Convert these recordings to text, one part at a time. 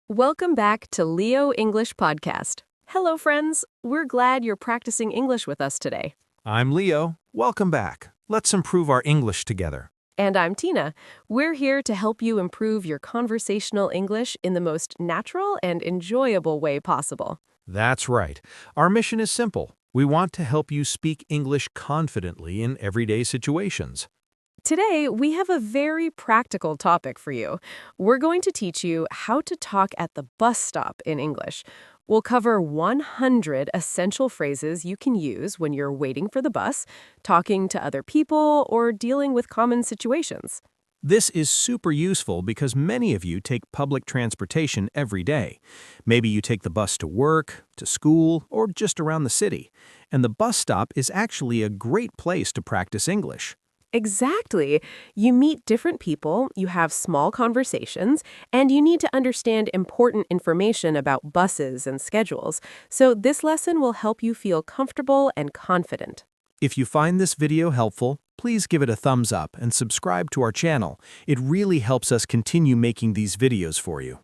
Welcome back to Leo English Podcast. Hello, friends. We're glad you're practicing English with us today. I'm Leo. Welcome back. Let's improve our English together. And I'm Tina. We're here to help you improve your conversational English in the most natural and enjoyable way possible. That's right. Our mission is simple. We want to help you speak English confidently in everyday situations. Today, we have a very practical topic for you. We're going to teach you how to talk at the bus stop in English. We'll cover 100 essential phrases you can use when you're waiting for the bus, talking to other people, or dealing with common situations. This is super useful because many of you take public transportation every day. Maybe you take the bus to work, to school, or just around the city. And the bus stop is actually a great place to practice English. Exactly. You meet different people, you have small conversations, and you need to understand important information about buses and schedules. So this lesson will help you feel comfortable and confident. If you find this video helpful, please give it a thumbs up and subscribe to our channel. It really helps us continue making these videos for you.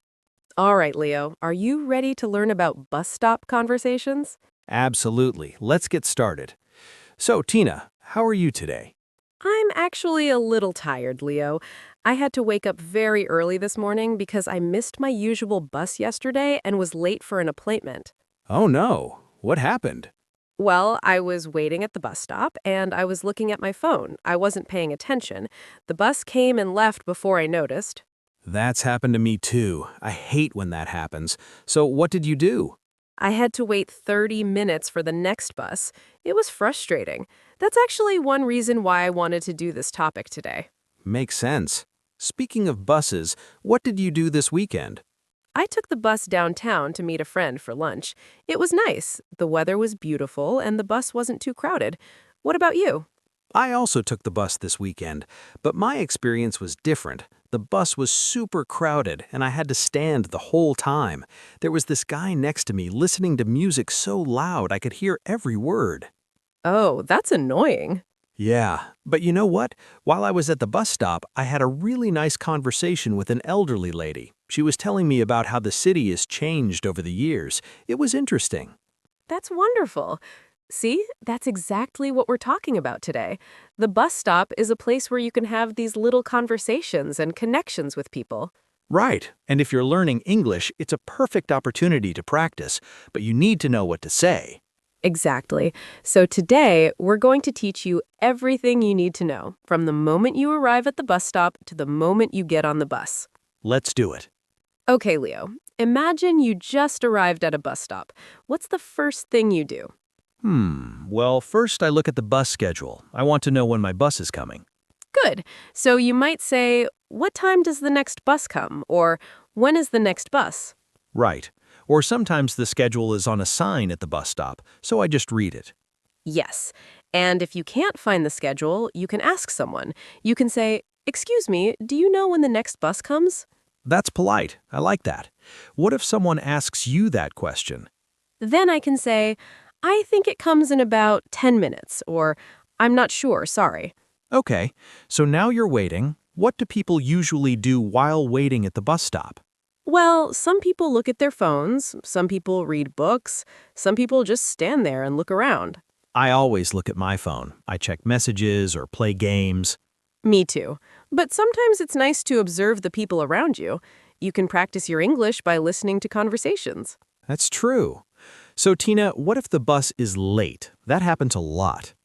All right, Leo, are you ready to learn about bus stop conversations? Absolutely. Let's get started. So, Tina, how are you today? I'm actually a little tired, Leo. I had to wake up very early this morning because I missed my usual bus yesterday and was late for an appointment. Oh no, what happened? Well, I was waiting at the bus stop and I was looking at my phone. I wasn't paying attention. The bus came and left before I noticed. That's happened to me too. I hate when that happens. So what did you do? I had to wait 30 minutes for the next bus. It was frustrating. That's actually one reason why I wanted to do this topic today. Makes sense. Speaking of buses, what did you do this weekend? I took the bus downtown to meet a friend for lunch. It was nice. The weather was beautiful and the bus wasn't too crowded. What about you? I also took the bus this weekend, but my experience was different. The bus was super crowded and I had to stand the whole time. There was this guy next to me listening to music so loud I could hear every word. Oh, that's annoying. Yeah, but you know what? While I was at the bus stop, I had a really nice conversation with an elderly lady. She was telling me about how the city has changed over the years. It was interesting. That's wonderful. See, that's exactly what we're talking about today. The bus stop is a place where you can have these little conversations and connections with people. Right, and if you're learning English, it's a perfect opportunity to practice, but you need to know what to say. Exactly. So today, we're going to teach you everything you need to know, from the moment you arrive at the bus stop to the moment you get on the bus. Let's do it. Okay, Leo, imagine you just arrived at a bus stop. What's the first thing you do? Well, first I look at the bus schedule. I want to know when my bus is coming. Good. So you might say, what time does the next bus come? Or when is the next bus? Right. Or sometimes the schedule is on a sign at the bus stop, so I just read it. Yes. And if you can't find the schedule, you can ask someone. You can say, "Excuse me, do you know when the next bus comes?" That's polite. I like that. What if someone asks you that question? Then I can say, "I think it comes in about 10 minutes," or "I'm not sure, sorry." Okay, so now you're waiting. What do people usually do while waiting at the bus stop? Well, some people look at their phones, some people read books, some people just stand there and look around. I always look at my phone. I check messages or play games. Me too. But sometimes it's nice to observe the people around you. You can practice your English by listening to conversations. That's true. So, Tina, what if the bus is late? That happens a lot.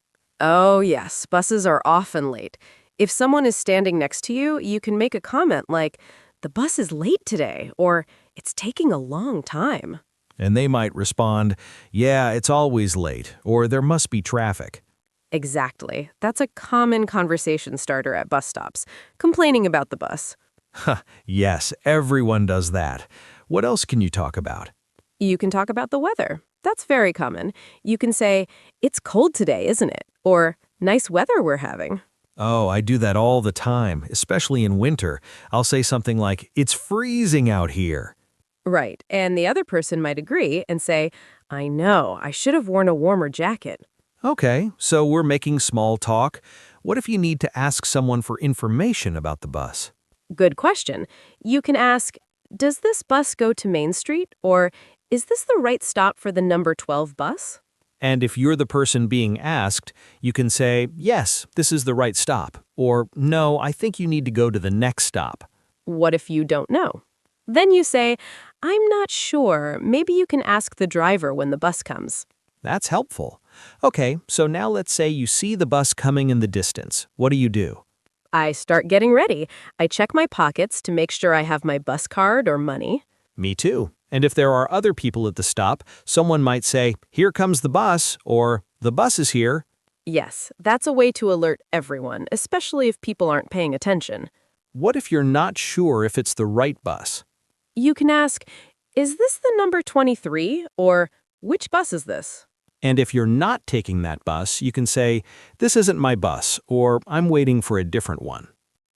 Oh, yes, buses are often late. If someone is standing next to you, you can make a comment like, "The bus is late today," or "It's taking a long time." And they might respond, "Yeah, it's always late," or "There must be traffic." Exactly. That's a common conversation starter at bus stops, complaining about the bus. Yes, everyone does that. What else can you talk about? You can talk about the weather. That's very common. You can say, "It's cold today, isn't it?" Or "Nice weather we're having." Oh, I do that all the time, especially in winter. I'll say something like, "It's freezing out here." Right. And the other person might agree and say, "I know, I should have worn a warmer jacket." Okay, so we're making small talk. What if you need to ask someone for information about the bus? Good question. You can ask, Does this bus go to Main Street? Or is this the right stop for the number 12 bus? And if you're the person being asked, you can say, yes, this is the right stop. Or, no, I think you need to go to the next stop. What if you don't know? Then you say, I'm not sure. Maybe you can ask the driver when the bus comes. That's helpful. Okay, so now let's say you see the bus coming in the distance. What do? I start getting ready. I check my pockets to make sure I have my bus card or money. Me too. And if there are other people at the stop, someone might say, here comes the bus, or the bus is here. Yes, that's a way to alert everyone, especially if people aren't paying attention. What if you're not sure if it's the right bus? You can ask, is this the number 23? Or which bus is this? And if you're not taking that bus, you can say, this isn't my bus, or I'm waiting for a different one.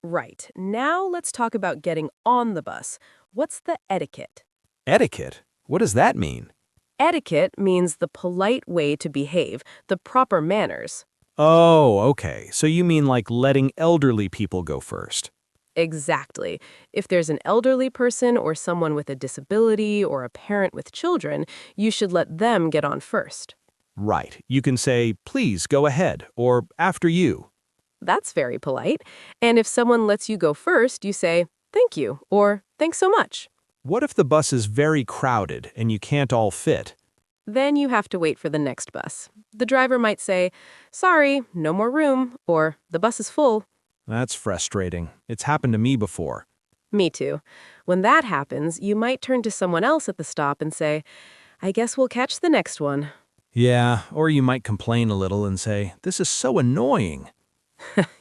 Right. Now let's talk about getting on the bus. What's the etiquette? Etiquette? What does that mean? Etiquette means the polite way to behave, the proper manners. Oh, okay. So you mean like letting elderly people go first. Exactly. If there's an elderly person or someone with a disability or a parent with children, you should let them get on first. Right. You can say, please go ahead, or after you. That's very polite. And if someone lets you go first, you say, thank you, or thanks so much. What if the bus is very crowded and you can't all fit? Then you have to wait for the next bus. The driver might say, sorry, no more room, or the bus is full. That's frustrating. It's happened to me before. Me too. When that happens, you might turn to someone else at the stop and say, I guess we'll catch the next one. Yeah, or you might complain a little and say, this is so annoying.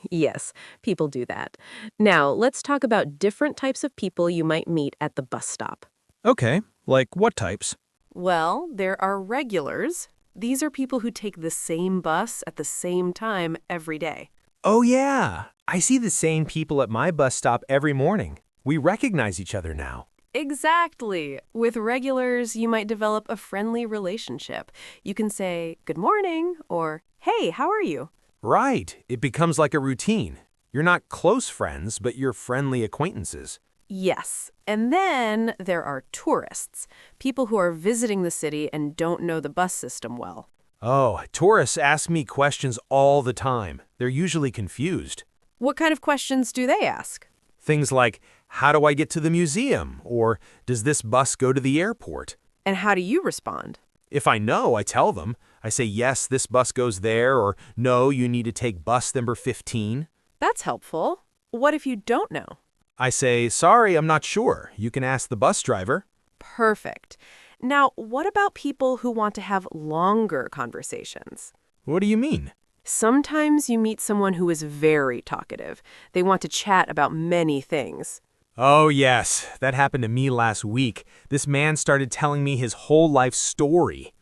Yes, people do that. Now, let's talk about different types of people you might meet at the bus stop. Okay, like what types? Well, there are regulars. These are people who take the same bus at the same time every day. Oh, yeah. I see the same people at my bus stop every morning. We recognize each other now. Exactly. With regulars, you might develop a friendly relationship. You can say, good morning, or hey, how are you? Right. It becomes like a routine. You're not close friends, but you're friendly acquaintances. Yes. And then there are tourists, people who are visiting the city and don't know the bus system well. Oh, tourists ask me questions all the time. They're usually confused. What kind of questions do they ask? Things like, how do I get to the museum? Or does this bus go to the airport? And how do you respond? If I know, I tell them. I say, yes, this bus goes there, or no, you need to take bus number 15. That's helpful. What if you don't know? I say, sorry, I'm not sure. You can ask the bus driver. Perfect. Now, what about people who want to have longer conversations? What do you mean? Sometimes you meet someone who is very talkative. They want to chat about many things. Oh, yes. That happened to me last week. This man started telling me his whole life story.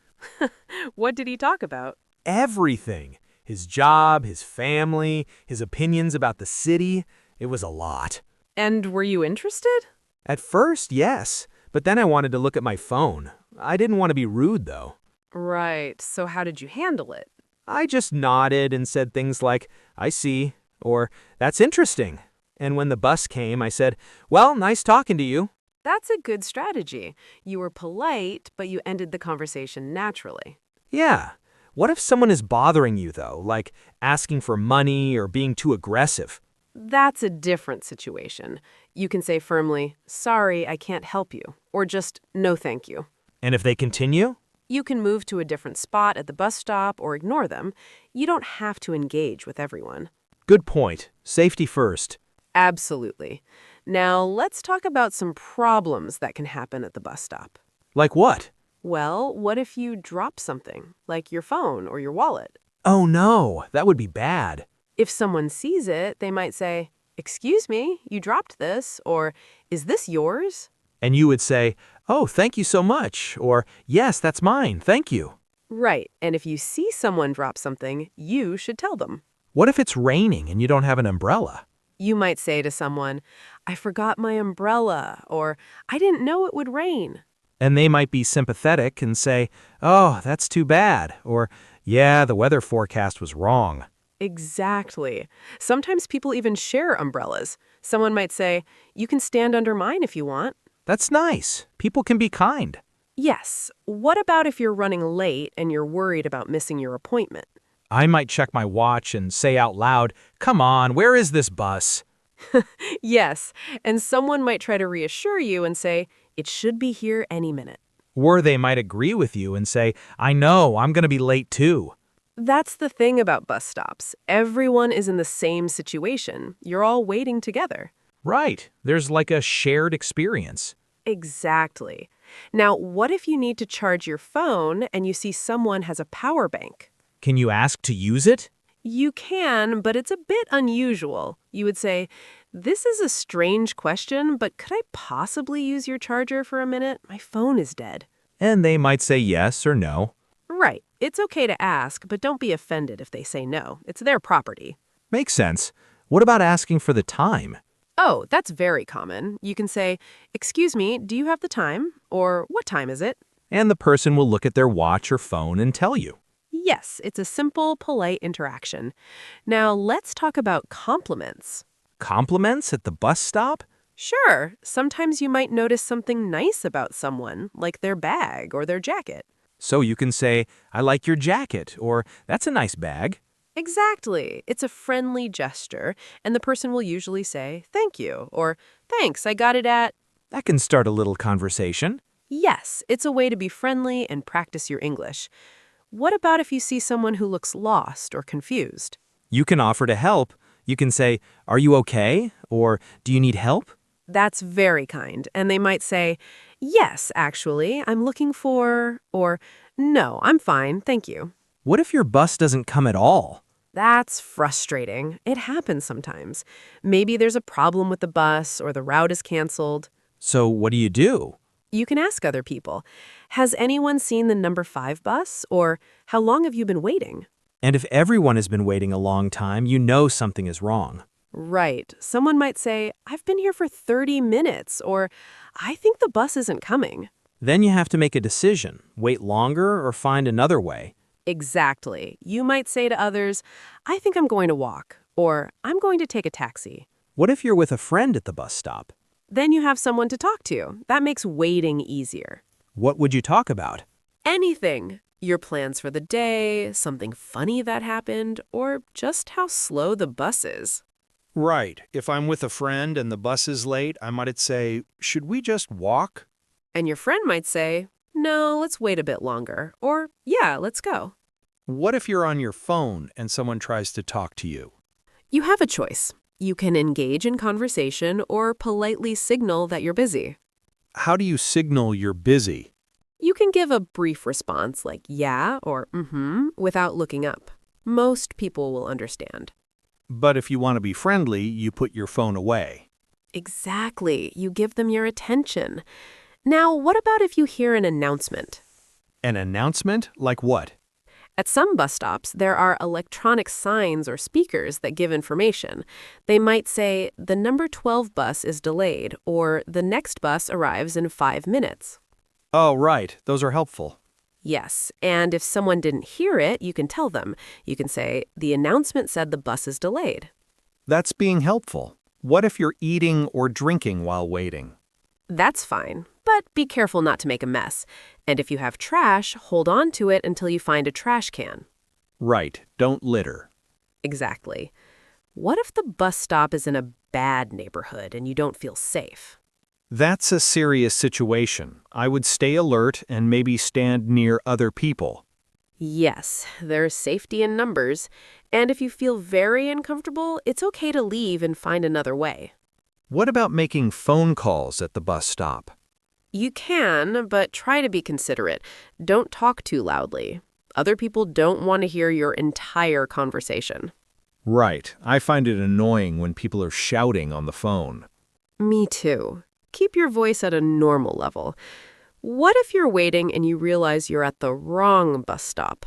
What did he talk about? Everything. His job, his family, his opinions about the city. It was a lot. And were you interested? At first, yes. But then I wanted to look at my phone. I didn't want to be rude, though. Right. So how did you handle it? I just nodded and said things like, I see, or that's interesting. And when the bus came, I said, well, nice talking to you. That's a good strategy. You were polite, but you ended the conversation naturally. Yeah. What if someone is bothering you, though, like asking for money or being too aggressive? That's a different situation. You can say firmly, sorry, I can't help you, or just no thank you. And if they continue? You can move to a different spot at the bus stop or ignore them. You don't have to engage with everyone. Good point. Safety first. Absolutely. Now, let's talk about some problems that can happen at the bus stop. Like what? Well, what if you drop something, like your phone or your wallet? Oh no, that would be bad. If someone sees it, they might say, excuse me, you dropped this, or is this yours? And you would say, oh, thank you so much, or yes, that's mine, thank you. Right, and if you see someone drop something, you should tell them. What if it's raining and you don't have an umbrella? You might say to someone, I forgot my umbrella, or I didn't know it would rain. And they might be sympathetic and say, oh, that's too bad, or yeah, the weather forecast was wrong. Exactly. Sometimes people even share umbrellas. Someone might say, you can stand under mine if you want. That's nice. People can be kind. Yes. What about if you're running late and you're worried about missing your appointment? I might check my watch and say out loud, "Come on, where is this bus?" Yes. And someone might try to reassure you and say, it should be here any minute. Or they might agree with you and say, "I know, I'm going to be late too." That's the thing about bus stops. Everyone is in the same situation. You're all waiting together. Right. There's like a shared experience. Exactly. Now, what if you need to charge your phone and you see someone has a power bank? Can you ask to use it? You can, but it's a bit unusual. You would say, this is a strange question, but could I possibly use your charger for a minute? My phone is dead. And they might say yes or no. Right. It's okay to ask, but don't be offended if they say no. It's their property. Makes sense. What about asking for the time? Oh, that's very common. You can say, excuse me, do you have the time? Or what time is it? And the person will look at their watch or phone and tell you. Yes, it's a simple, polite interaction. Now, let's talk about compliments. Compliments at the bus stop? Sure, sometimes you might notice something nice about someone, like their bag or their jacket. So you can say, "I like your jacket," or "That's a nice bag." Exactly. It's a friendly gesture, and the person will usually say, thank you, or thanks, I got it at... That can start a little conversation. Yes, it's a way to be friendly and practice your English. What about if you see someone who looks lost or confused? You can offer to help. You can say, "Are you okay?" or "Do you need help?" That's very kind, and they might say, yes, actually, I'm looking for... or no, I'm fine, thank you. What if your bus doesn't come at all? That's frustrating. It happens sometimes. Maybe there's a problem with the bus or the route is canceled. So what do you do? You can ask other people, has anyone seen the number 5 bus? Or how long have you been waiting? And if everyone has been waiting a long time, you know something is wrong. Right. Someone might say, I've been here for 30 minutes, or I think the bus isn't coming. Then you have to make a decision, wait longer or find another way. Exactly. You might say to others, I think I'm going to walk, or I'm going to take a taxi. What if you're with a friend at the bus stop? Then you have someone to talk to. That makes waiting easier. What would you talk about? Anything. Your plans for the day, something funny that happened, or just how slow the bus is. Right. If I'm with a friend and the bus is late, I might say, should we just walk? And your friend might say, no, let's wait a bit longer, or yeah, let's go. What if you're on your phone and someone tries to talk to you? You have a choice. You can engage in conversation or politely signal that you're busy. How do you signal you're busy? You can give a brief response like yeah or without looking up. Most people will understand. But if you want to be friendly, you put your phone away. Exactly. You give them your attention. Now, what about if you hear an announcement? An announcement? Like what? At some bus stops, there are electronic signs or speakers that give information. They might say, the number 12 bus is delayed, or the next bus arrives in 5 minutes. Oh, right. Those are helpful. Yes, and if someone didn't hear it, you can tell them. You can say, the announcement said the bus is delayed. That's being helpful. What if you're eating or drinking while waiting? That's fine, but be careful not to make a mess. And if you have trash, hold on to it until you find a trash can. Right. Don't litter. Exactly. What if the bus stop is in a bad neighborhood and you don't feel safe? That's a serious situation. I would stay alert and maybe stand near other people. Yes, there's safety in numbers. And if you feel very uncomfortable, it's okay to leave and find another way. What about making phone calls at the bus stop? You can, but try to be considerate. Don't talk too loudly. Other people don't want to hear your entire conversation. Right. I find it annoying when people are shouting on the phone. Me too. Keep your voice at a normal level. What if you're waiting and you realize you're at the wrong bus stop?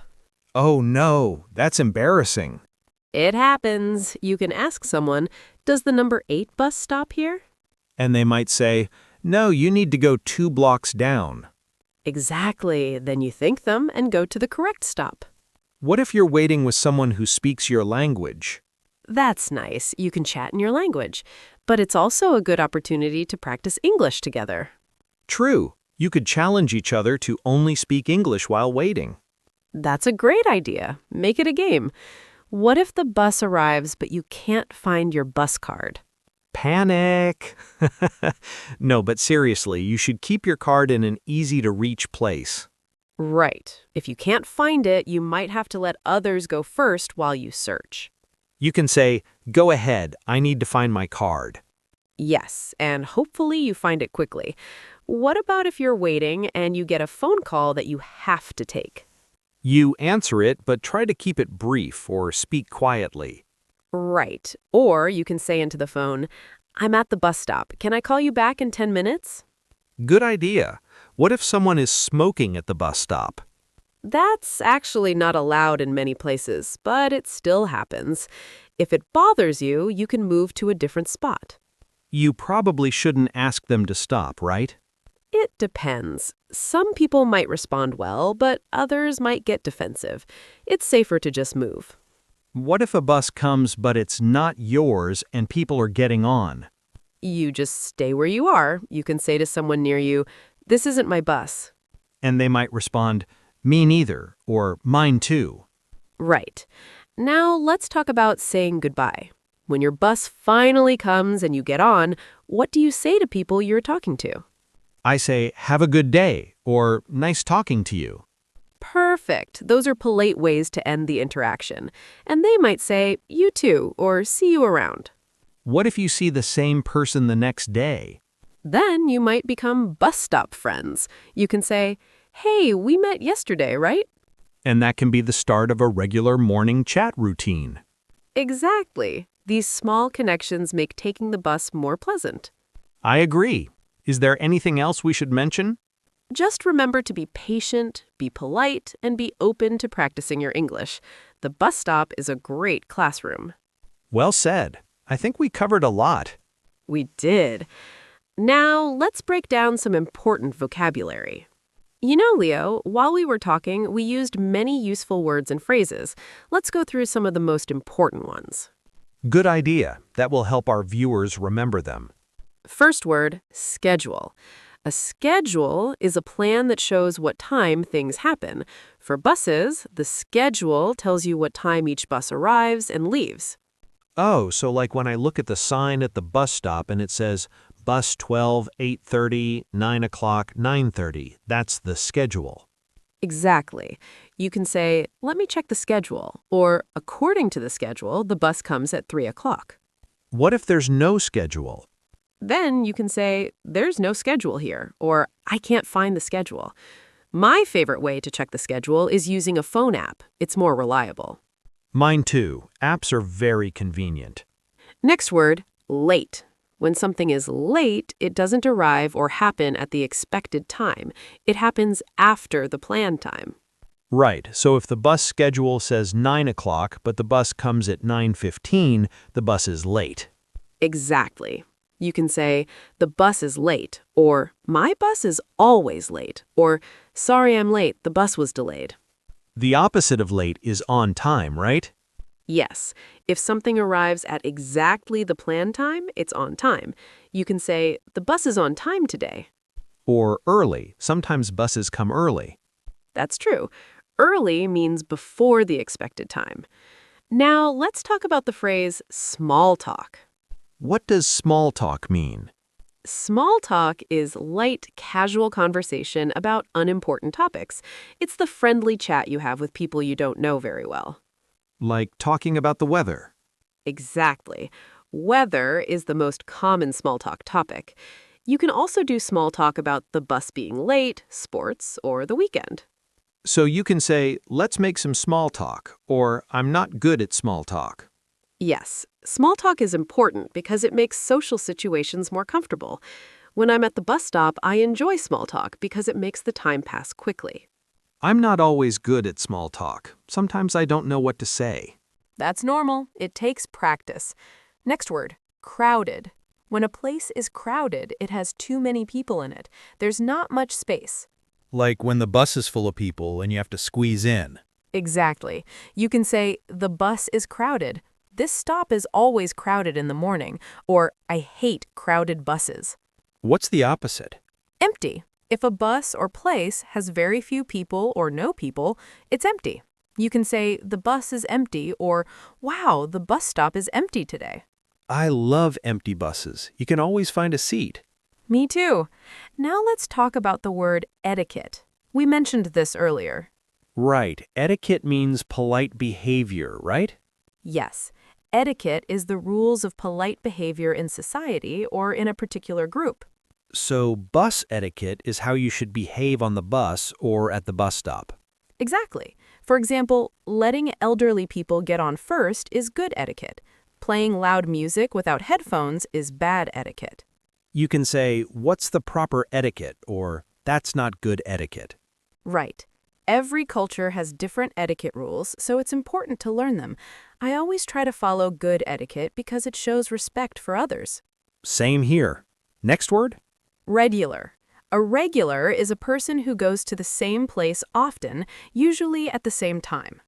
Oh no, that's embarrassing. It happens. You can ask someone, does the number 8 bus stop here? And they might say, no, you need to go 2 blocks down. Exactly. Then you thank them and go to the correct stop. What if you're waiting with someone who speaks your language? That's nice. You can chat in your language. But it's also a good opportunity to practice English together. True. You could challenge each other to only speak English while waiting. That's a great idea. Make it a game. What if the bus arrives but you can't find your bus card? Panic! No, but seriously, you should keep your card in an easy-to-reach place. Right. If you can't find it, you might have to let others go first while you search. You can say, "Go ahead, I need to find my card." Yes, and hopefully you find it quickly. What about if you're waiting and you get a phone call that you have to take? You answer it, but try to keep it brief or speak quietly. Right. Or you can say into the phone, I'm at the bus stop. Can I call you back in 10 minutes? Good idea. What if someone is smoking at the bus stop? That's actually not allowed in many places, but it still happens. If it bothers you, you can move to a different spot. You probably shouldn't ask them to stop, right? It depends. Some people might respond well, but others might get defensive. It's safer to just move. What if a bus comes but it's not yours and people are getting on? You just stay where you are. You can say to someone near you, this isn't my bus. And they might respond, "Me neither," or "Mine too." Right. Now let's talk about saying goodbye. When your bus finally comes and you get on, what do you say to people you're talking to? I say, "Have a good day," or "Nice talking to you." Perfect. Those are polite ways to end the interaction. And they might say, you too, or see you around. What if you see the same person the next day? Then you might become bus stop friends. You can say, hey, we met yesterday, right? And that can be the start of a regular morning chat routine. Exactly. These small connections make taking the bus more pleasant. I agree. Is there anything else we should mention? Just remember to be patient, be polite, and be open to practicing your English. The bus stop is a great classroom. Well said. I think we covered a lot. We did. Now, let's break down some important vocabulary. You know, Leo, while we were talking, we used many useful words and phrases. Let's go through some of the most important ones. Good idea. That will help our viewers remember them. First word, schedule. A schedule is a plan that shows what time things happen. For buses, the schedule tells you what time each bus arrives and leaves. Oh, so like when I look at the sign at the bus stop and it says bus 12, 8:30, 9 o'clock, 9:30. That's the schedule. Exactly. You can say, let me check the schedule, or according to the schedule, the bus comes at 3 o'clock. What if there's no schedule? Then you can say, there's no schedule here, or I can't find the schedule. My favorite way to check the schedule is using a phone app. It's more reliable. Mine too. Apps are very convenient. Next word, late. When something is late, it doesn't arrive or happen at the expected time. It happens after the planned time. Right, so if the bus schedule says 9 o'clock, but the bus comes at 9:15, the bus is late. Exactly. You can say, the bus is late, or my bus is always late, or sorry I'm late, the bus was delayed. The opposite of late is on time, right? Yes, if something arrives at exactly the planned time, it's on time. You can say, the bus is on time today. Or early. Sometimes buses come early. That's true. Early means before the expected time. Now, let's talk about the phrase small talk. What does small talk mean? Small talk is light, casual conversation about unimportant topics. It's the friendly chat you have with people you don't know very well. Like talking about the weather. Exactly. Weather is the most common small talk topic. You can also do small talk about the bus being late, sports, or the weekend. So you can say, let's make some small talk, or I'm not good at small talk. Yes, small talk is important because it makes social situations more comfortable. When I'm at the bus stop, I enjoy small talk because it makes the time pass quickly. I'm not always good at small talk. Sometimes I don't know what to say. That's normal. It takes practice. Next word, crowded. When a place is crowded, it has too many people in it. There's not much space. Like when the bus is full of people and you have to squeeze in. Exactly. You can say, the bus is crowded. This stop is always crowded in the morning, or I hate crowded buses. What's the opposite? Empty. If a bus or place has very few people or no people, it's empty. You can say, the bus is empty, or, wow, the bus stop is empty today. I love empty buses. You can always find a seat. Me too. Now let's talk about the word etiquette. We mentioned this earlier. Right. Etiquette means polite behavior, right? Yes, etiquette is the rules of polite behavior in society or in a particular group. So bus etiquette is how you should behave on the bus or at the bus stop. Exactly. For example, letting elderly people get on first is good etiquette. Playing loud music without headphones is bad etiquette. You can say, what's the proper etiquette, or that's not good etiquette. Right. Every culture has different etiquette rules, so it's important to learn them. I always try to follow good etiquette because it shows respect for others. Same here. Next word? Regular. A regular is a person who goes to the same place often, usually at the same time.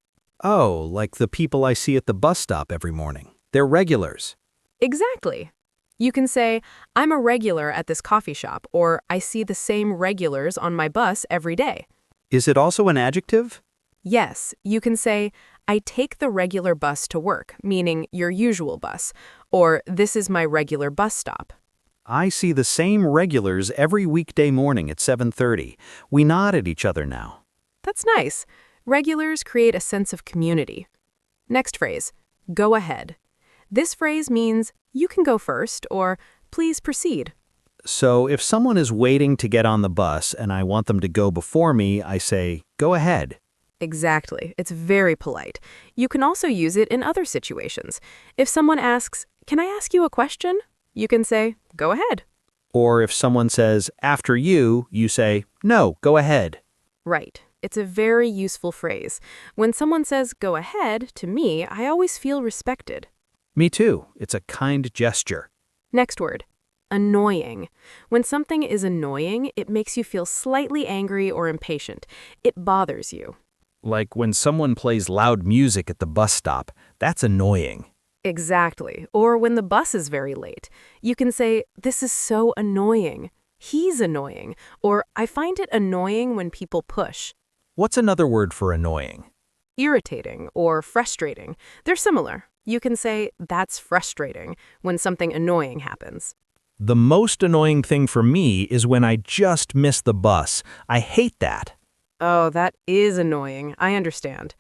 Oh, like the people I see at the bus stop every morning. They're regulars. Exactly. You can say, I'm a regular at this coffee shop, or I see the same regulars on my bus every day. Is it also an adjective? Yes, you can say, I take the regular bus to work, meaning your usual bus, or this is my regular bus stop. I see the same regulars every weekday morning at 7:30. We nod at each other now. That's nice. Regulars create a sense of community. Next phrase, go ahead. This phrase means you can go first or please proceed. So if someone is waiting to get on the bus and I want them to go before me, I say, go ahead. Exactly. It's very polite. You can also use it in other situations. If someone asks, can I ask you a question? You can say, go ahead. Or if someone says, after you, you say, no, go ahead. Right. It's a very useful phrase. When someone says, go ahead, to me, I always feel respected. Me too. It's a kind gesture. Next word, annoying. When something is annoying, it makes you feel slightly angry or impatient. It bothers you. Like when someone plays loud music at the bus stop. That's annoying. Exactly. Or when the bus is very late. You can say, this is so annoying. He's annoying. Or I find it annoying when people push. What's another word for annoying? Irritating or frustrating. They're similar. You can say, that's frustrating when something annoying happens. The most annoying thing for me is when I just miss the bus. I hate that. Oh, that is annoying. I understand.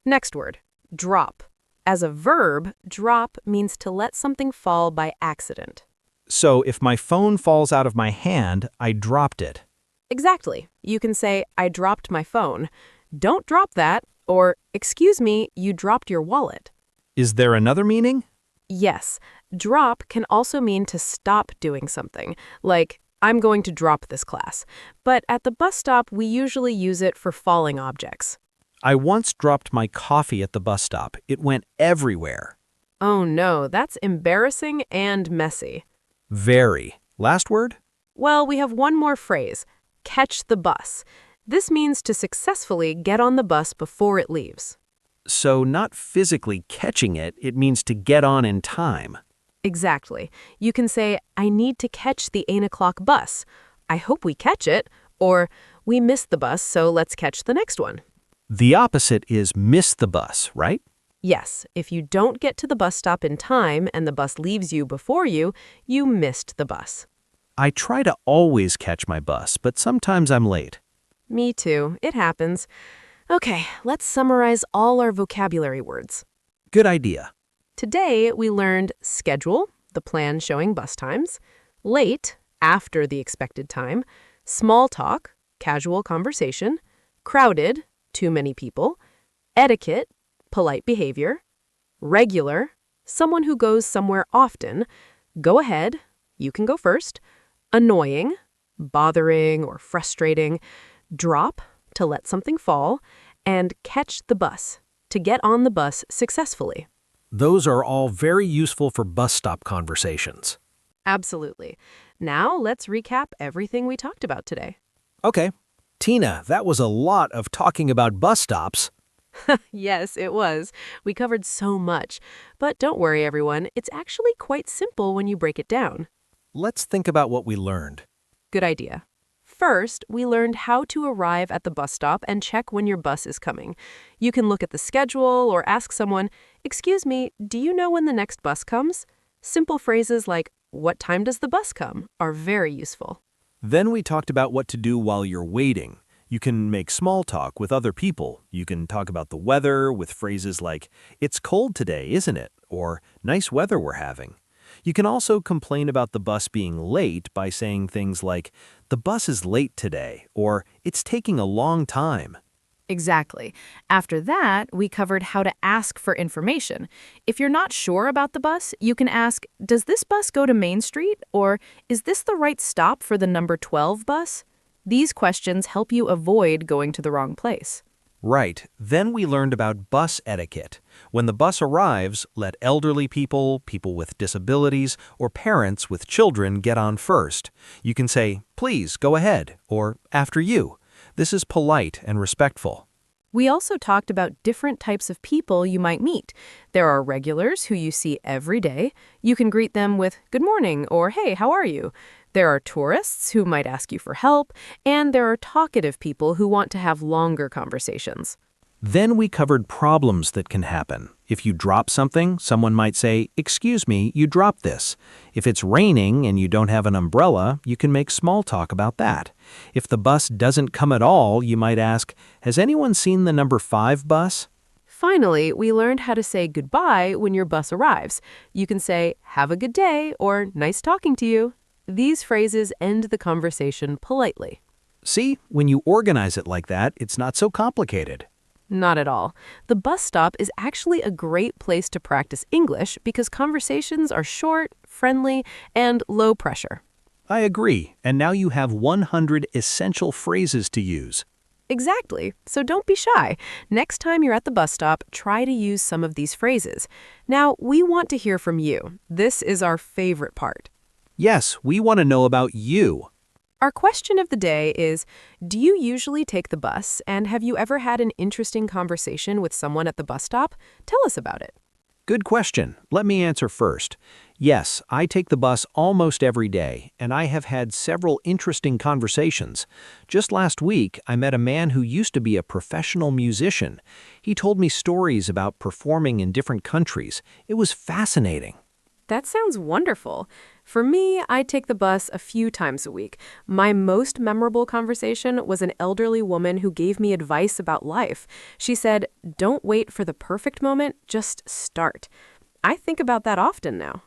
Next word, drop. As a verb, drop means to let something fall by accident. So if my phone falls out of my hand, I dropped it. Exactly. You can say, I dropped my phone. Don't drop that. Or, excuse me, you dropped your wallet. Is there another meaning? Yes, drop can also mean to stop doing something, like, I'm going to drop this class. But at the bus stop, we usually use it for falling objects. I once dropped my coffee at the bus stop. It went everywhere. Oh no, that's embarrassing and messy. Very. Last word? Well, we have one more phrase, catch the bus. This means to successfully get on the bus before it leaves. So not physically catching it, it means to get on in time. Exactly. You can say, I need to catch the 8 o'clock bus. I hope we catch it. Or, we missed the bus, so let's catch the next one. The opposite is miss the bus, right? Yes, if you don't get to the bus stop in time and the bus leaves you before you, you missed the bus. I try to always catch my bus, but sometimes I'm late. Me too. It happens. Okay, let's summarize all our vocabulary words. Good idea. Today, we learned schedule, the plan showing bus times, late, after the expected time, small talk, casual conversation, crowded, too many people, etiquette, polite behavior, regular, someone who goes somewhere often, go ahead, you can go first, annoying, bothering or frustrating, drop, to let something fall, and catch the bus, to get on the bus successfully. Those are all very useful for bus stop conversations. Absolutely. Now let's recap everything we talked about today. Okay. Tina, that was a lot of talking about bus stops. Yes, it was. We covered so much. But don't worry, everyone. It's actually quite simple when you break it down. Let's think about what we learned. Good idea. First, we learned how to arrive at the bus stop and check when your bus is coming. You can look at the schedule or ask someone, "Excuse me, do you know when the next bus comes?" Simple phrases like, "What time does the bus come?" are very useful. Then we talked about what to do while you're waiting. You can make small talk with other people. You can talk about the weather with phrases like, "It's cold today, isn't it?" or "Nice weather we're having." You can also complain about the bus being late by saying things like, "The bus is late today," or "It's taking a long time." Exactly. After that, we covered how to ask for information. If you're not sure about the bus, you can ask, "Does this bus go to Main Street?" or "Is this the right stop for the number 12 bus?" These questions help you avoid going to the wrong place. Right. Then we learned about bus etiquette. When the bus arrives, let elderly people, people with disabilities, or parents with children get on first. You can say, "Please, go ahead," or "After you." This is polite and respectful. We also talked about different types of people you might meet. There are regulars who you see every day. You can greet them with "Good morning" or "Hey, how are you?" There are tourists who might ask you for help, and there are talkative people who want to have longer conversations. Then we covered problems that can happen. If you drop something, someone might say, "Excuse me, you dropped this." If it's raining and you don't have an umbrella, you can make small talk about that. If the bus doesn't come at all, you might ask, "Has anyone seen the number 5 bus?" Finally, we learned how to say goodbye when your bus arrives. You can say, "Have a good day," or "Nice talking to you." These phrases end the conversation politely. See, when you organize it like that, it's not so complicated. Not at all. The bus stop is actually a great place to practice English because conversations are short, friendly, and low pressure. I agree, and now you have 100 essential phrases to use. Exactly. So don't be shy. Next time you're at the bus stop, try to use some of these phrases. Now, we want to hear from you. This is our favorite part. Yes, we want to know about you. Our question of the day is, do you usually take the bus, and have you ever had an interesting conversation with someone at the bus stop? Tell us about it. Good question. Let me answer first. Yes, I take the bus almost every day, and I have had several interesting conversations. Just last week, I met a man who used to be a professional musician. He told me stories about performing in different countries. It was fascinating. That sounds wonderful. For me, I take the bus a few times a week. My most memorable conversation was an elderly woman who gave me advice about life. She said, "Don't wait for the perfect moment, just start." I think about that often now.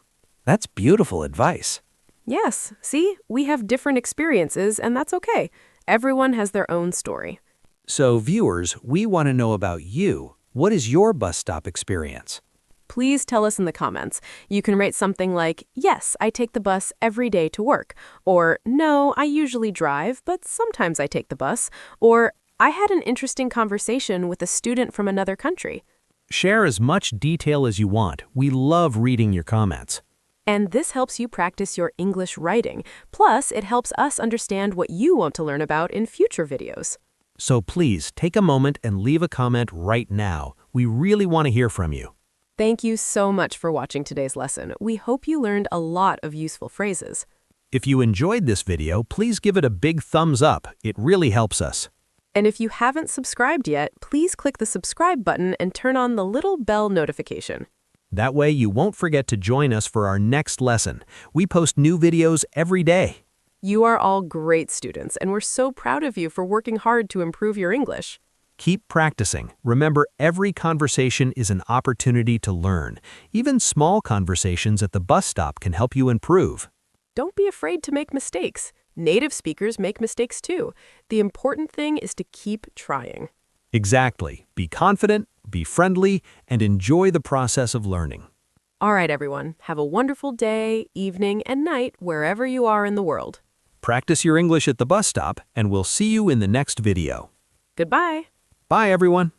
That's beautiful advice. Yes, see, we have different experiences, and that's okay. Everyone has their own story. So, viewers, we want to know about you. What is your bus stop experience? Please tell us in the comments. You can write something like, "Yes, I take the bus every day to work," or "No, I usually drive, but sometimes I take the bus," or "I had an interesting conversation with a student from another country." Share as much detail as you want. We love reading your comments. And this helps you practice your English writing. Plus, it helps us understand what you want to learn about in future videos. So please take a moment and leave a comment right now. We really want to hear from you. Thank you so much for watching today's lesson. We hope you learned a lot of useful phrases. If you enjoyed this video, please give it a big thumbs up. It really helps us. And if you haven't subscribed yet, please click the subscribe button and turn on the little bell notification. That way you won't forget to join us for our next lesson. We post new videos every day. You are all great students, and we're so proud of you for working hard to improve your English. Keep practicing. Remember, every conversation is an opportunity to learn. Even small conversations at the bus stop can help you improve. Don't be afraid to make mistakes. Native speakers make mistakes too. The important thing is to keep trying. Exactly. Be confident, be friendly, and enjoy the process of learning. All right, everyone. Have a wonderful day, evening, and night wherever you are in the world. Practice your English at the bus stop, and we'll see you in the next video. Goodbye. Bye, everyone.